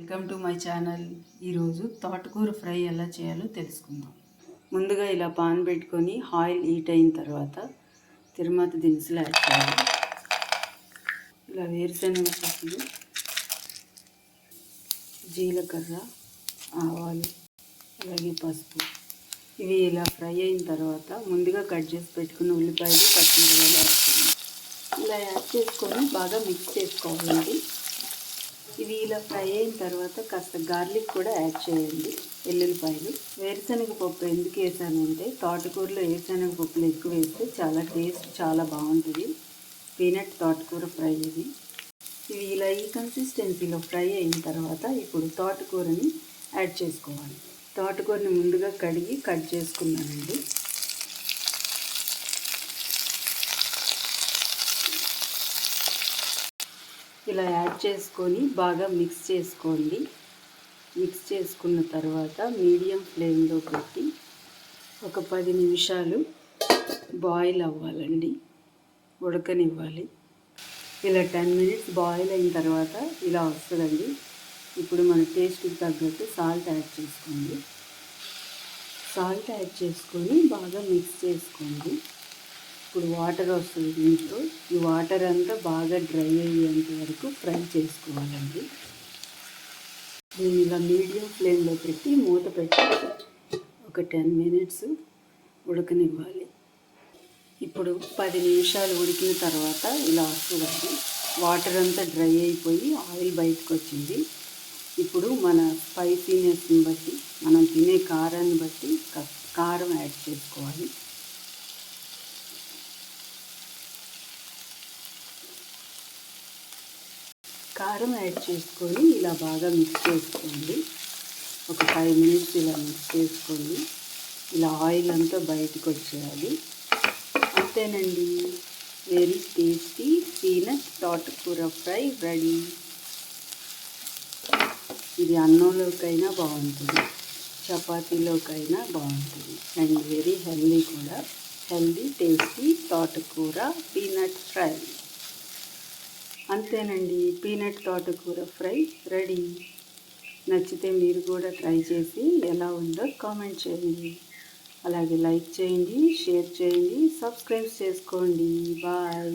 Welcome to my channel. ఈరోజు తోటకూర fry ఎలా చేయాలో తెలుసుకుందాం. ముందుగా ఇలా పాన్ పెట్టుకొని ఆయిల్ హీట్ అయిన తర్వాత తిరుమత దినుసులు యాడ్ చేయాలి. ఇలా వేరుశనగ పప్పులు, జీలకర్ర, ఆవాలు, అలాగే పసుపు ఇవి ఇలా ఫ్రై అయిన తర్వాత ముందుగా కట్ చేసి పెట్టుకున్న ఉల్లిపాయలు, పచ్చిమిరపకాయలు యాడ్ చేయాలి. ఇలా యాడ్ చేసుకొని బాగా మిక్స్ చేసుకోవాలండి. ఇవి ఇలా ఫ్రై అయిన తర్వాత కాస్త గార్లిక్ కూడా యాడ్ చేయండి, వెల్లుల్లిపాయలు. వేరుశనగ పప్పు ఎందుకు వేసానంటే తోటకూరలో వేరుశనగ పప్పులు ఎక్కువ వేస్తే చాలా టేస్ట్ చాలా బాగుంటుంది. పీనట్ తోటకూర ఫ్రై ఇది. ఇవి ఇలా ఈ కన్సిస్టెన్సీలో ఫ్రై అయిన తర్వాత ఇప్పుడు తోటకూరని యాడ్ చేసుకోవాలి. తోటకూరని ముందుగా కడిగి కట్ చేసుకున్నానండి. ఇలా యాడ్ చేసుకొని బాగా మిక్స్ చేసుకోండి. మిక్స్ చేసుకున్న తర్వాత మీడియం ఫ్లేమ్లో పెట్టి ఒక 10 నిమిషాలు బాయిల్ అవ్వాలండి, ఉడకనివ్వాలి. ఇలా 10 మినిట్స్ బాయిల్ అయిన తర్వాత ఇలా వస్తుందండి. ఇప్పుడు మన టేస్ట్కి తగ్గట్టు సాల్ట్ యాడ్ చేసుకోండి. సాల్ట్ యాడ్ చేసుకొని బాగా మిక్స్ చేసుకోండి. ఇప్పుడు వాటర్ వస్తుంది దీంట్లో. ఈ వాటర్ అంతా బాగా డ్రై అయ్యేంత వరకు ఫ్రై చేసుకోవాలండి. దీన్ని ఇలా మీడియం ఫ్లేమ్లో పెట్టి మూత పెట్టి ఒక 10 మినిట్స్ ఉడకనివ్వాలి. ఇప్పుడు 10 నిమిషాలు ఉడికిన తర్వాత ఇలా వస్తుందండి. వాటర్ అంతా డ్రై అయిపోయి ఆయిల్ బయటకు వచ్చింది. ఇప్పుడు మన స్పైసీనెస్ని బట్టి, మనం తినే కారాన్ని బట్టి కారం యాడ్ చేసుకోవాలి. కారం యాడ్ చేసుకొని ఇలా బాగా మిక్స్ చేసుకోండి. ఒక 5 మినిట్స్ ఇలా మిక్స్ చేసుకోండి. ఇలా ఆయిల్ అంతా బయటకు వచ్చేయాలి. అంతేనండి, వెరీ టేస్టీ పీనట్ తోటకూర ఫ్రై రెడీ. ఇది అన్నంలోకైనా బాగుంటుంది, చపాతీలోకైనా బాగుంటుంది అండ్ వెరీ హెల్దీ కూడా. హెల్దీ టేస్టీ తోటకూర పీనట్ ఫ్రై. అంతేనండి, పీనట్ తోటకూర ఫ్రై రెడీ. నచ్చితే మీరు కూడా ట్రై చేసి ఎలా ఉందో కామెంట్ చేయండి. అలాగే లైక్ చేయండి, షేర్ చేయండి, సబ్స్క్రైబ్ చేసుకోండి. బాయ్.